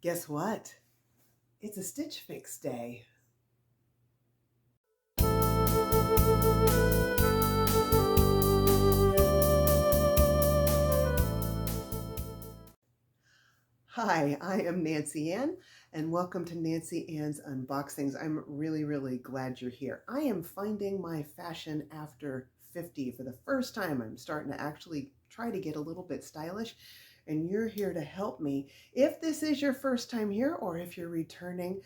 Guess what? It's a Stitch Fix day. Hi, I am Nancy Ann, and welcome to Nancy Ann's Unboxings. I'm really glad you're here. I am finding my fashion after 50 for the first time. I'm starting to actually try to get a little bit stylish, and you're here to help me. If this is your first time here or if you're returning,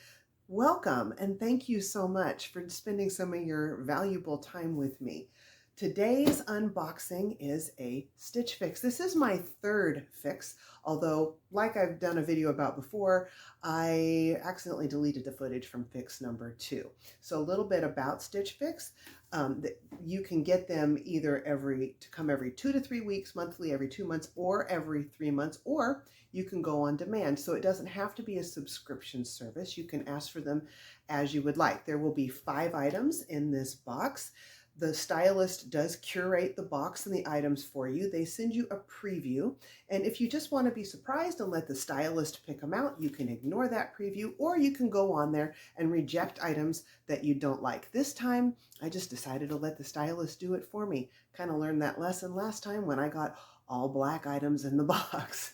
welcome and thank you so much for spending some of your valuable time with me. Today's unboxing is a Stitch Fix. This is my third fix, although like I've done a video about before, I accidentally deleted the footage from fix number 2. So a little bit about Stitch Fix. You can get them either every 2 to 3 weeks, monthly, every 2 months, or every 3 months, or you can go on demand. So it doesn't have to be a subscription service. You can ask for them as you would like. There will be 5 items in this box. The stylist does curate the box and the items for you. They send you a preview. And if you just want to be surprised and let the stylist pick them out, you can ignore that preview, or you can go on there and reject items that you don't like. This time, I just decided to let the stylist do it for me. Kind of learned that lesson last time when I got all black items in the box.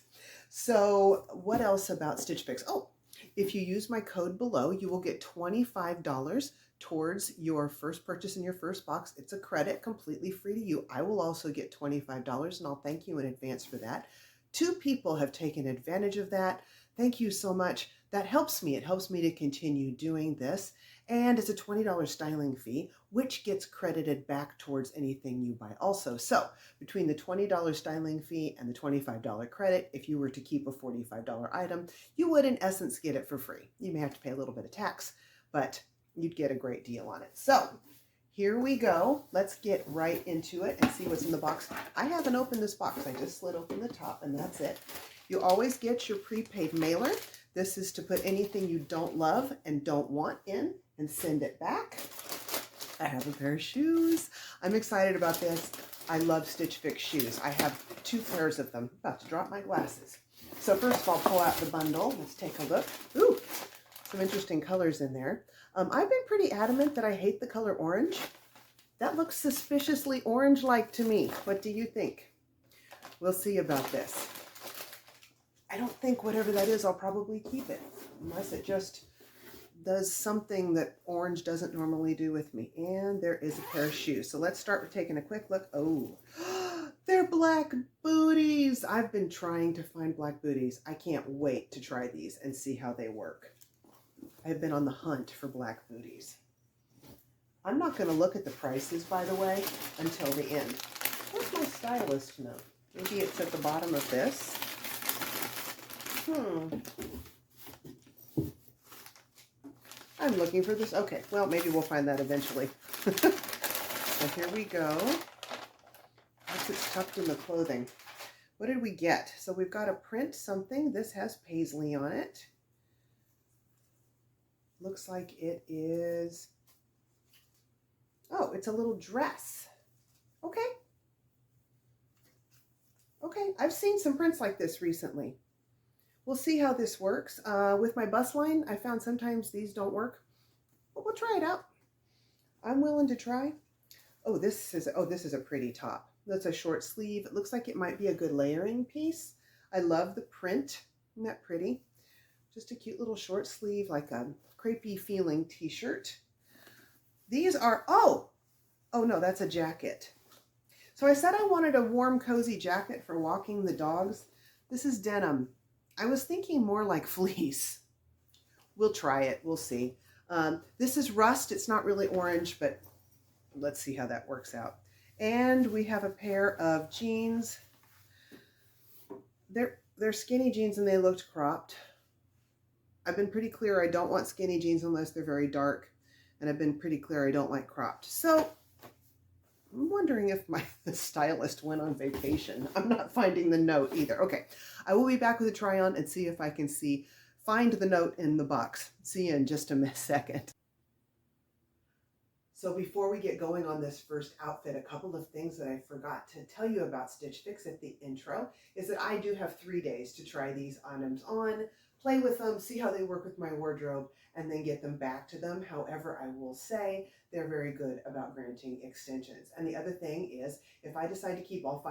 So what else about Stitch Fix? Oh, if you use my code below, you will get $25 towards your first purchase in your first box. It's a credit, completely free to you. I will also get $25, and I'll thank you in advance for that. 2 people have taken advantage of that. Thank you so much. That helps me. It helps me to continue doing this. And it's a $20 styling fee, which gets credited back towards anything you buy also. So between the $20 styling fee and the $25 credit, if you were to keep a $45 item, you would in essence get it for free. You may have to pay a little bit of tax, but you'd get a great deal on it. So here we go. Let's get right into it and see what's in the box. I haven't opened this box. I just slid open the top and that's it. You always get your prepaid mailer. This is to put anything you don't love and don't want in and send it back. I have a pair of shoes. I'm excited about this. I love Stitch Fix shoes. I have 2 pairs of them. About to drop my glasses. So first of all, pull out the bundle. Let's take a look. Ooh, some interesting colors in there. I've been pretty adamant that I hate the color orange. That looks suspiciously orange-like to me. What do you think? We'll see about this. I don't think whatever that is, I'll probably keep it, unless it just does something that orange doesn't normally do with me. And there is a pair of shoes. So let's start with taking a quick look. Oh, they're black booties. I've been trying to find black booties. I can't wait to try these and see how they work. I've been on the hunt for black booties. I'm not going to look at the prices, by the way, until the end. Where's my stylist note? Maybe it's at the bottom of this. I'm looking for this. Okay, well, maybe we'll find that eventually. So here we go. Guess it's tucked in the clothing. What did we get? So we've got a print something. This has paisley on it. Looks like it is, oh, it's a little dress. Okay. Okay, I've seen some prints like this recently. We'll see how this works. With my bust line, I found sometimes these don't work, but we'll try it out. I'm willing to try. Oh, this is a pretty top. That's a short sleeve. It looks like it might be a good layering piece. I love the print. Isn't that pretty? Just a cute little short sleeve, like a crepey feeling t-shirt. These are, oh no, that's a jacket. So I said I wanted a warm, cozy jacket for walking the dogs. This is denim. I was thinking more like fleece. We'll try it, we'll see. This is rust, it's not really orange, but let's see how that works out. And we have a pair of jeans. They're skinny jeans and they looked cropped. I've been pretty clear I don't want skinny jeans unless they're very dark, and I've been pretty clear I don't like cropped. So I'm wondering if my stylist went on vacation. I'm not finding the note either. Okay, I will be back with a try on and see if I can find the note in the box. See you in just a second. So before we get going on this first outfit, a couple of things that I forgot to tell you about Stitch Fix at the intro is that I do have 3 days to try these items on. play with them, see how they work with my wardrobe, and then get them back to them. However, I will say they're very good about granting extensions. And the other thing is, if I decide to keep all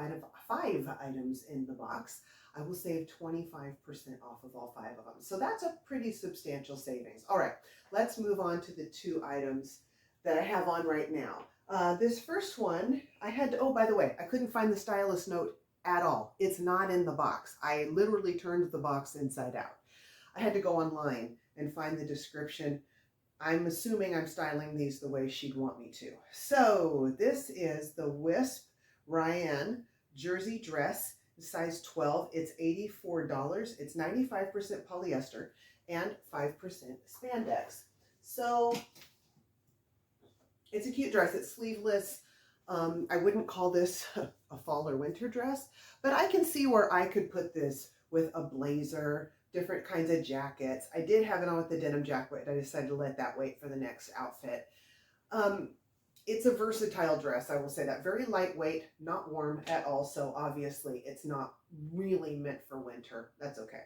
five items in the box, I will save 25% off of all 5 of them. So that's a pretty substantial savings. All right, let's move on to the 2 items that I have on right now. This first one, I had to, oh, by the way, I couldn't find the stylist note at all. It's not in the box. I literally turned the box inside out. I had to go online and find the description. I'm assuming I'm styling these the way she'd want me to. So this is the Wisp Ryan jersey dress, size 12. It's $84. It's 95% polyester and 5% spandex. So it's a cute dress. It's sleeveless. I wouldn't call this a fall or winter dress, but I can see where I could put this with a blazer, different kinds of jackets. I did have it on with the denim jacket. I decided to let that wait for the next outfit. It's a versatile dress, I will say that. Very lightweight, not warm at all, so obviously it's not really meant for winter. That's okay.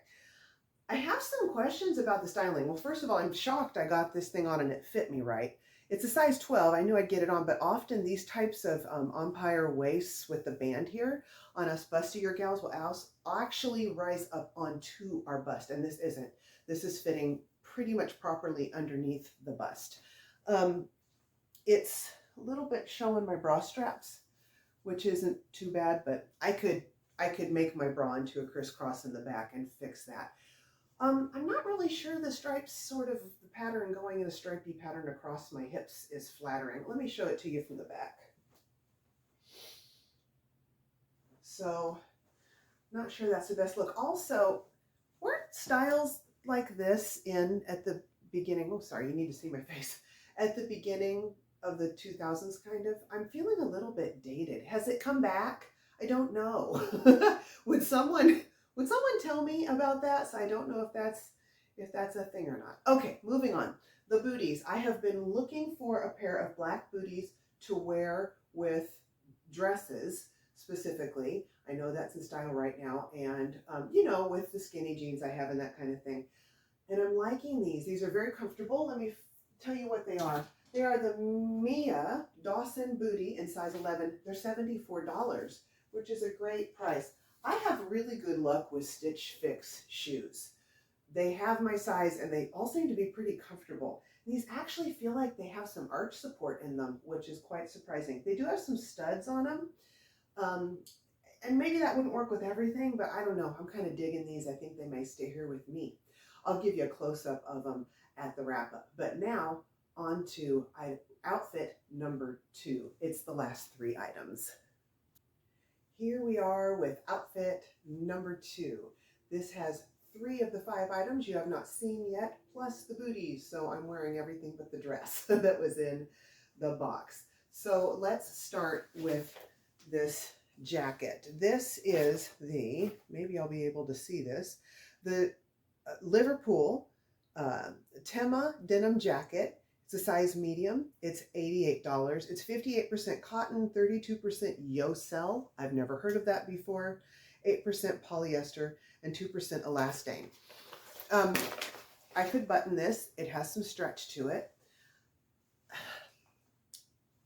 I have some questions about the styling. Well, first of all, I'm shocked I got this thing on and it fit me right. It's a size 12. I knew I'd get it on, but often these types of empire waists with the band here on us bustier gals will actually rise up onto our bust, and this isn't. This is fitting pretty much properly underneath the bust. It's a little bit showing my bra straps, which isn't too bad, but I could make my bra into a crisscross in the back and fix that. I'm not really sure the stripes, sort of the pattern going in a stripy pattern across my hips is flattering. Let me show it to you from the back. So, not sure that's the best look. Also, weren't styles like this in at the beginning? Oh, sorry, you need to see my face. At the beginning of the 2000s, kind of. I'm feeling a little bit dated. Has it come back? I don't know. Would someone tell me about that? So I don't know if that's a thing or not. Okay, moving on. The booties. I have been looking for a pair of black booties to wear with dresses specifically. I know that's in style right now, and you know, with the skinny jeans I have and that kind of thing. And I'm liking these. These are very comfortable. Let me tell you what they are. They are the Mia Dawson booty in size 11. They're $74, which is a great price. I have really good luck with StitchFix shoes. They have my size and they all seem to be pretty comfortable. These actually feel like they have some arch support in them, which is quite surprising. They do have some studs on them. And maybe that wouldn't work with everything, but I don't know. I'm kind of digging these. I think they may stay here with me. I'll give you a close-up of them at the wrap-up. But now on to outfit number 2. It's the last 3 items. Here we are with outfit number 2. This has 3 of the 5 items you have not seen yet, plus the booties. So I'm wearing everything but the dress that was in the box. So let's start with this jacket. This is the, maybe I'll be able to see this, the Liverpool Tema denim jacket. It's a size medium. It's $88. It's 58% cotton, 32% Yocel. I've never heard of that before. 8% polyester and 2% elastane. I could button this. It has some stretch to it.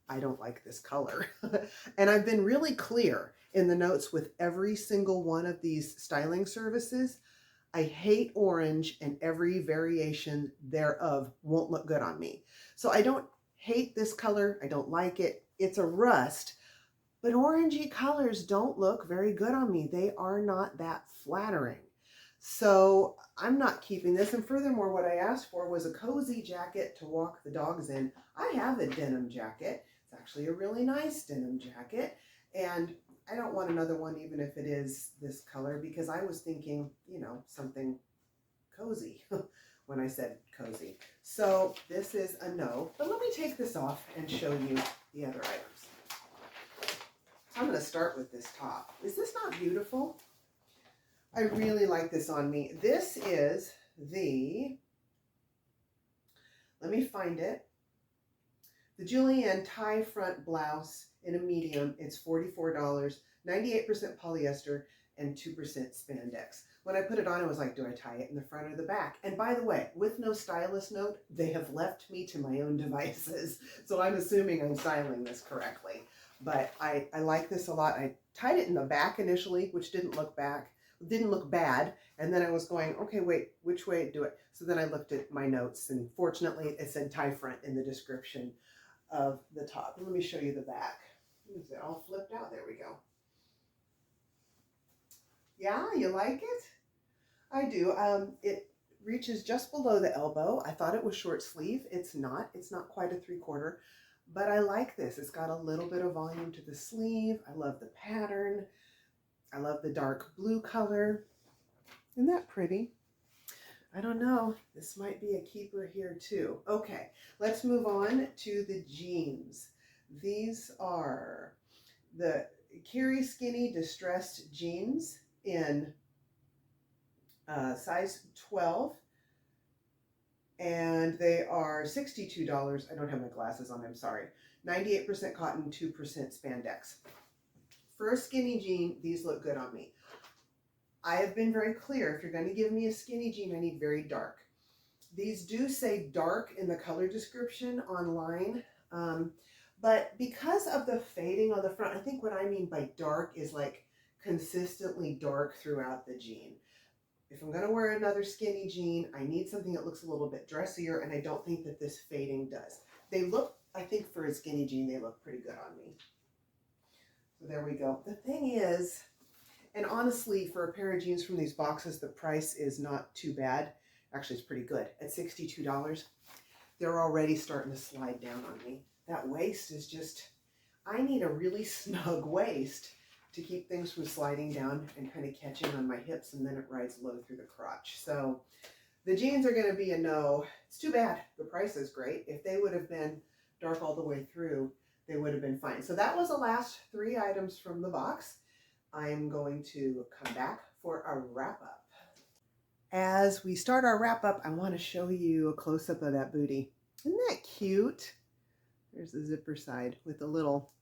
I don't like this color. And I've been really clear in the notes with every single one of these styling services. I hate orange, and every variation thereof won't look good on me. So I don't hate this color. I don't like it. It's a rust, but orangey colors don't look very good on me. They are not that flattering. So I'm not keeping this. And furthermore, what I asked for was a cozy jacket to walk the dogs in. I have a denim jacket. It's actually a really nice denim jacket. And I don't want another one, even if it is this color, because I was thinking, you know, something cozy when I said cozy. So this is a no, but let me take this off and show you the other items. I'm going to start with this top. Is this not beautiful? I really like this on me. This is the, let me find it, the Julienne tie front blouse in a medium. It's $44, 98% polyester, and 2% spandex. When I put it on, I was like, do I tie it in the front or the back? And by the way, with no stylist note, they have left me to my own devices. So I'm assuming I'm styling this correctly. But I like this a lot. I tied it in the back initially, which didn't look bad. And then I was going, okay, wait, which way to do it? So then I looked at my notes, and fortunately it said tie front in the description of the top. And let me show you the back. Is it all flipped out? There we go. Yeah, you like it? I do. It reaches just below the elbow. I thought it was short sleeve. It's not. It's not quite a 3/4, but I like this. It's got a little bit of volume to the sleeve. I love the pattern. I love the dark blue color. Isn't that pretty? I don't know. This might be a keeper here too. Okay, let's move on to the jeans. These are the Kiri Skinny Distressed Jeans in size 12, and they are $62. I don't have my glasses on, I'm sorry. 98% cotton, 2% spandex. For a skinny jean, these look good on me. I have been very clear, if you're going to give me a skinny jean, I need very dark. These do say dark in the color description online, but because of the fading on the front, I think what I mean by dark is like consistently dark throughout the jean. If I'm going to wear another skinny jean, I need something that looks a little bit dressier, and I don't think that this fading does. They look, I think for a skinny jean, they look pretty good on me. So there we go. The thing is, and honestly, for a pair of jeans from these boxes, the price is not too bad. Actually, it's pretty good. At $62, they're already starting to slide down on me. That waist is just, I need a really snug waist to keep things from sliding down and kind of catching on my hips, and then it rides low through the crotch. So the jeans are going to be a no. It's too bad. The price is great. If they would have been dark all the way through, they would have been fine. So that was the last 3 items from the box. I'm going to come back for a wrap up. As we start our wrap up, I want to show you a close up of that booty. Isn't that cute? There's the zipper side with the little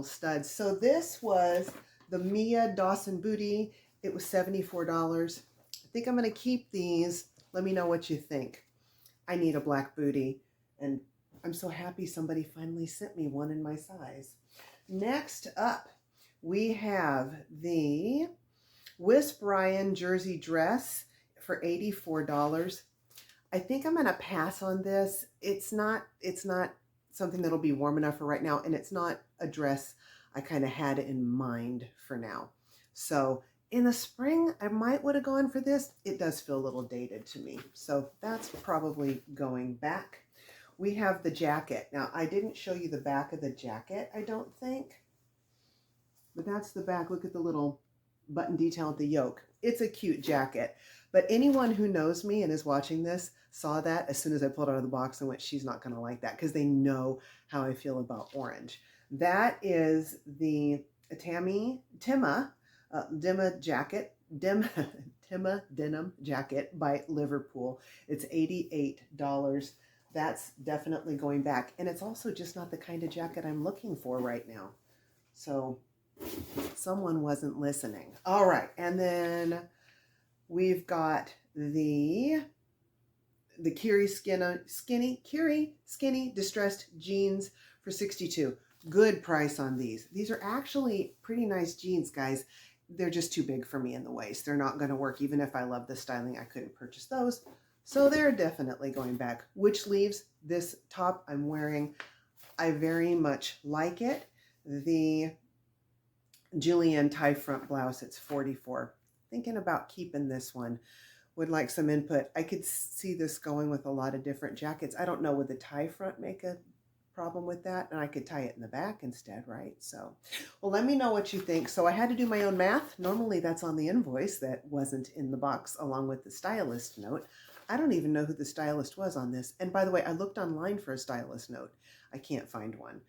studs. So this was the Mia Dawson booty. It was $74. I think I'm going to keep these. Let me know what you think. I need a black booty, and I'm so happy somebody finally sent me one in my size. Next up, we have the Wisp Ryan jersey dress for $84. I think I'm going to pass on this. It's not something that'll be warm enough for right now, and it's not a dress I kind of had in mind for now. So in the spring, I might would have gone for this. It does feel a little dated to me, so that's probably going back. We have the jacket. Now, I didn't show you the back of the jacket, I don't think, but that's the back. Look at the little button detail at the yoke. It's a cute jacket, but anyone who knows me and is watching this saw that as soon as I pulled it out of the box and went, she's not going to like that, because they know how I feel about orange. That is the Timma jacket, Timma denim jacket by Liverpool. It's $88. That's definitely going back, and it's also just not the kind of jacket I'm looking for right now. So someone wasn't listening. All right, and then we've got the Kiri Skinny Distressed Jeans for $62. Good price on these. These are actually pretty nice jeans, guys. They're just too big for me in the waist. They're not going to work. Even if I love the styling, I couldn't purchase those. So they're definitely going back, which leaves this top I'm wearing. I very much like it. The Julienne tie front blouse, it's $44. Thinking about keeping this one. Would like some input. I could see this going with a lot of different jackets. I don't know, would the tie front make a problem with that? And I could tie it in the back instead, right? So, well, let me know what you think. So I had to do my own math. Normally that's on the invoice. That wasn't in the box along with the stylist note. I don't even know who the stylist was on this. And by the way, I looked online for a stylist note. I can't find one.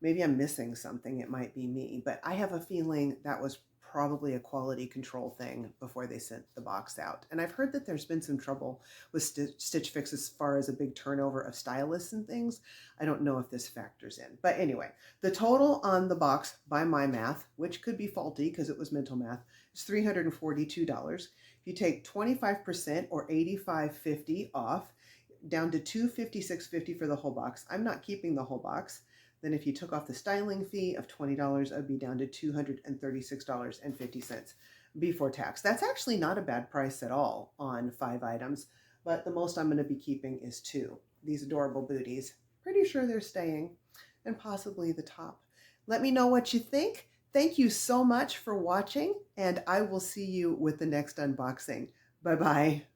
Maybe I'm missing something. It might be me, but I have a feeling that was probably a quality control thing before they sent the box out. And I've heard that there's been some trouble with StitchFix as far as a big turnover of stylists and things. I don't know if this factors in. But anyway, the total on the box by my math, which could be faulty because it was mental math, it's $342. If you take 25% or $85.50 off, down to $256.50 for the whole box. I'm not keeping the whole box. Then if you took off the styling fee of $20, I'd be down to $236.50 before tax. That's actually not a bad price at all on 5 items, but the most I'm going to be keeping is 2. These adorable booties. Pretty sure they're staying, and possibly the top. Let me know what you think. Thank you so much for watching, and I will see you with the next unboxing. Bye-bye.